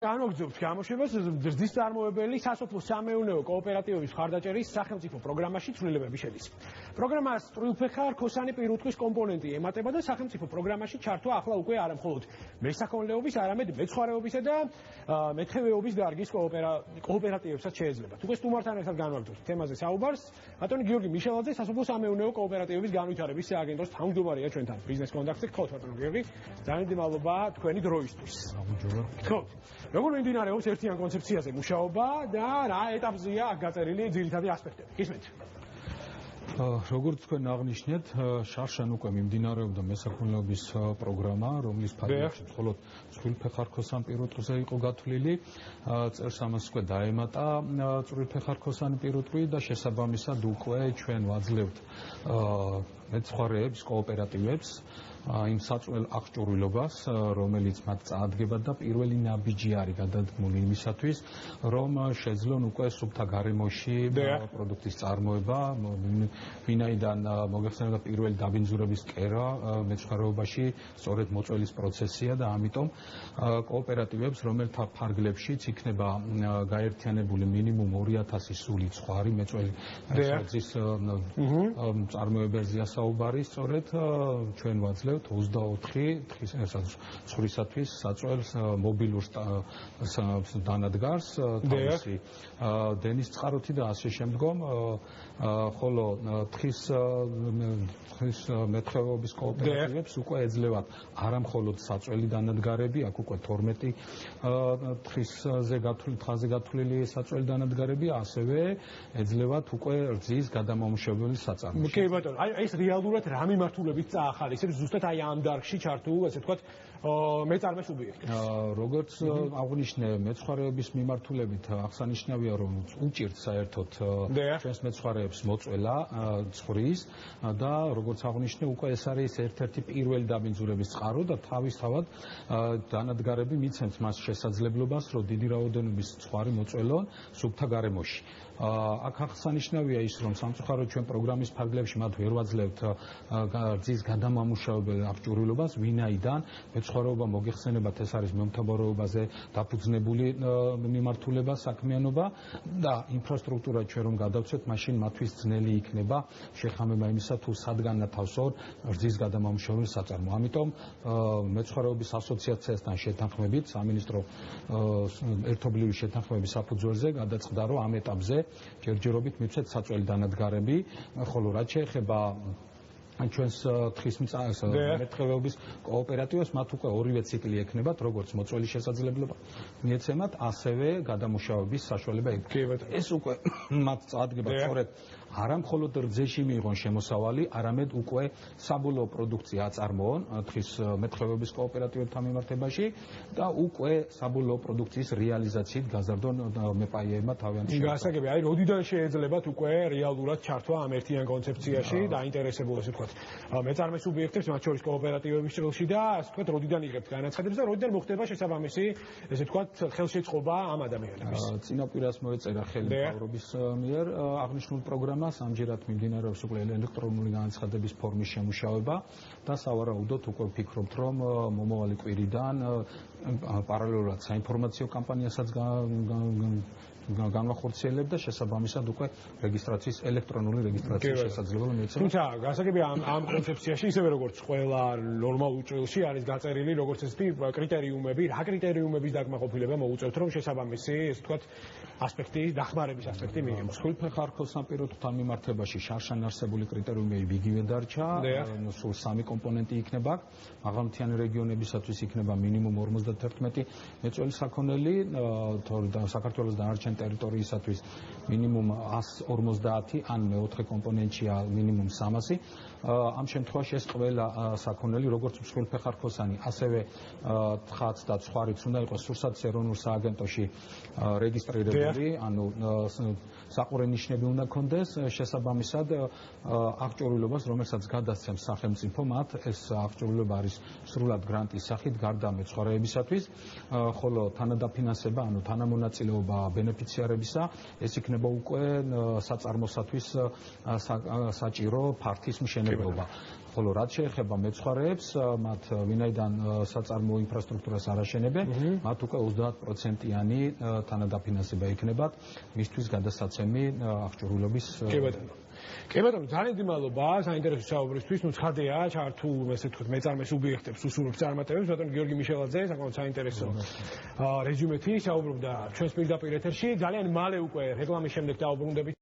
განვაგრძობთ გამოშვებას ზრდის წარმოებელი სასოფლო-სამეურნეო კოოპერატივების მხარდაჭერის სახელმწიფო პროგრამაში ცვლილებები შედის. პროგრამას წვრილფეხა რქოსანი პირუტყვის კომპონენტი ემატება და სახელმწიფო პროგრამაში ჩართვა ახლა უკვე არა მხოლოდ მესაქონლეობის, არამედ მეცხვარეობისა და მეთევეობის დარგის კოოპერატივებსაც შეეძლებათ. უკვე სტუმართან ერთად განვაგრძობთ თემაზე საუბარს. ბატონი გიორგი მიშელაძე, სასოფლო-სამეურნეო კოოპერატივების განვითარების სააგენტოს თავმჯდომარეა ჩვენთან ბიზნეს კონტაქტზე. გთხოვთ ბატონო გიორგი, ძალიან დიდი მადლობა თქვენი დროისთვის. გთხოვთ. როგორ მიმდინარეობს ერთიან კონცეფციაზე მუშაობა და რა ეტაპზეა აქ გაწერილი ძირითადი ასპექტები? გისმენთ. როგორც თქვენ აღნიშნეთ, შარშან უკვე მიმდინარეობდა მესაქონლეობის პროგრამა, რომლის ფარგლებში მხოლოდ წვრილფეხა-რქოსან პირუტყვზე იყო გათვლილი. წერს ამას უკვე დაემატა წვრილფეხა-რქოსანი პირუტყვი და შესაბამისად უკვე ჩვენ ვაძლევთ მეცხვარეებს, კოოპერატივებს იმ საწვრილ აღჭურვილობას, რომელიც მათ წაადგება და პირველი ნაბიჯი არის გადადგმული იმისათვის, რომ შეძლონ უკვე სუფთა გარემოში პროდუქტის წარმოება, ვინაიდან მოგეხსენებათ პირველი დაბინძურების კერა მეცხვარეობაში სწორედ მოწვევის პროცესია და ამიტომ კოოპერატივებს, რომელთა ფარგლებშიც იქნება გაერთიანებული მინიმუმ 2000 სული ცხვარი მეწველი რძის წარმოებაზეა საუბარი, სწორედ ჩვენ ვაძლევთ 24 ცხვრისათვის საწვრილს მობილურ დანადგარს თავისი დენის წყაროთი და ასე შემდგომ, ხოლო თხის მეთევეობის კოოპერატივებს უკვე ეძლევათ არა მხოლოდ საწვრილი დანადგარები, აქ უკვე 12 თხაზე გათვლილი საწვრილი დანადგარები, ასევე ეძლევათ უკვე რძის გადამამუშავებელი საწარმოში. კი ბატონო, აი ეს რეალურად რა მიმართულებით წაახალისებს ზუსტად აი ამ დარგში ჩართულ, ასე ვთქვათ, მეწარმე სუბიექტებს. როგორც აღნიშნე, მეცხვარეების მიმართულებით აღსანიშნავია, რომ უჭირთ საერთოდ ჩვენს მეცხვარეებს მოწველა ცხვრის და როგორც აღნიშნე, უკვე ეს არის ერთ-ერთი პირველი დაბინძურების წყარო და თავისთავად დანადგარები მიცემთ მას შესაძლებლობას, რომ დიდი რაოდენობის ცხვარი მოწველონ სუფთა გარემოში. აქ აღსანიშნავია ის, რომ სამწუხაროდ ჩვენ პროგრამის ფარგლებში მათ ვერ ვაძლევთ რძის გადამამუშავებელ აღჭურვილობას, ვინაიდან მეცხვარეობა მოგეხსენებათ, ეს არის მომთაბარეობაზე დაფუძნებული მიმართულება, საქმიანობა და ინფრასტრუქტურა ჩვენ რომ გადავცეთ, მაშინ მათთვის ძნელი იქნება შეხამება იმისა, თუ სადგან ათავსონ რძის გადამამუშავებელი საწარმო. ამიტომ მეცხვარეობის ასოციაციასთან შეთანხმებით, სამინისტრო ერთობლივი შეთანხმების საფუძველზე გადაწყდა, რომ ამ ეტაპზე ჯერჯერობით მივცეთ საწვრილი დანადგარები, ხოლო რაც შეეხება ჩვენს თხის მეთევეობის კოოპერატივებს, მათ უკვე ორივე ციკლი ექნებათ, როგორც მოწვევის შესაძლებლობა მიეცემათ, ასევე გადამუშავების საშუალება ექნებათ. ეს უკვე მათ წაადგება სწორედ არა მხოლოდ რძეში მიიღონ შემოსავალი, არამედ უკვე საბოლოო პროდუქცია აწარმოონ თხის მეთევეობის კოოპერატივებთან მიმართებაში და უკვე საბოლოო პროდუქციის რეალიზაციით გაზარდონ მეპაიებმა თავიანთი. გასაგები, აი როდიდან შეეძლებათ უკვე რეალურად ჩართვა ამ ერთიან კონცეფციაში და ინტერესებულ, ასე ვთქვათ, მეწარმე სუბიექტებს, მათ შორის კოოპერატივების ჭრილში და ასე ვთქვათ, როდიდან იღებთ განაცხადებს და როდიდან მოხდება შესაბამისი, ესე ვთქვათ, ხელშეწყობა ამ ადამიანების. წინაპირას მოეწერა ხელი მთავრობის მიერ აღნიშნულ პროგრამას. ამჯერად მიმდინარეობს უკვე ელექტრონული განაცხადების ფორმის შემუშავება და სავარაუდოდ უკვე ვფიქრობთ, რომ მომავალი კვირიდან პარალელურად საინფორმაციო კამპანიასაც განვახორციელებ და შესაბამისად უკვე რეგისტრაციის ელექტრონული რეგისტრაციის შესაძლებლობა მიეცემა. თუმცა გასაგები ამ კონცეფციაში ისევე როგორც ყველა ნორმალურ ჭრილში არის გაწერილი როგორც ესეთი კრიტერიუმები, რა კრიტერიუმების დაკმაყოფილება მოუწევთ, რომ შესაბამისი, ესე ვთქვათ, ასპექტი, დახმარების ასპექტი მიიღოს. წვრილფეხა-რქოსან პირუტყვთან მიმართებაში შარშან არსებული კრიტერიუმები იგივე დარჩა, სულ 3 კომპონენტი იქნება. მაღალმთიანი რეგიონებისათვის იქნება მინიმუმ 51 მეწველი საქონელი, საქართველოს დანარჩენ ტერიტორიისათვის მინიმუმ 150, ან მეოთხე კომპონენტია მინიმუმ 300. ამ შემთხვევაში ეს ყველა საქონელი, როგორც წვრილფეხა-რქოსანი, ასევე თხაც და ცხვარიც უნდა იყოს სურსათის ეროვნულ სააგენტოში რეგისტრირებული, ანუ საყურე ნიშნები უნდა ქონდეს, შესაბამისად აღჭურვილობას, რომელსაც გადასცემს სახელმწიფო, მათ ეს აღჭურვილობა არის სრულად გრანტის სახით გარდა მეცხვარეებისათვის, ხოლო თანადაფინანსება, ანუ თანამონაწილეობა ბენეფიციარებისა, ეს იქნება უკვე საწარმოსათვის საჭირო ფართის მშენებლობა. მშენებლობა. ხოლო რაც შეეხება მეცხვარეებს, მათ ვინაიდან საწარმოო ინფრასტრუქტურას არ აშენებენ, მათ უკვე 30%-იანი თანადაფინანსება იქნებათ მისთვის გადასაცემი აღჭურვილობის. კი ბატონო, ძალიან დიდი მადლობა საინტერესო საუბრისთვის. ნუ ცხადია, თუ ესე ვთქვათ, მეწარმე სუბიექტებს უსურვებს წარმატებებს, ბატონო გიორგი მიშელაძე, საკმაოდ საინტერესო რეზიუმეთი საუბრობდა ჩვენს პირდაპირ ეთერში. ძალიან მალე უკვე რეკლამის შემდეგ დავუბრუნდებით.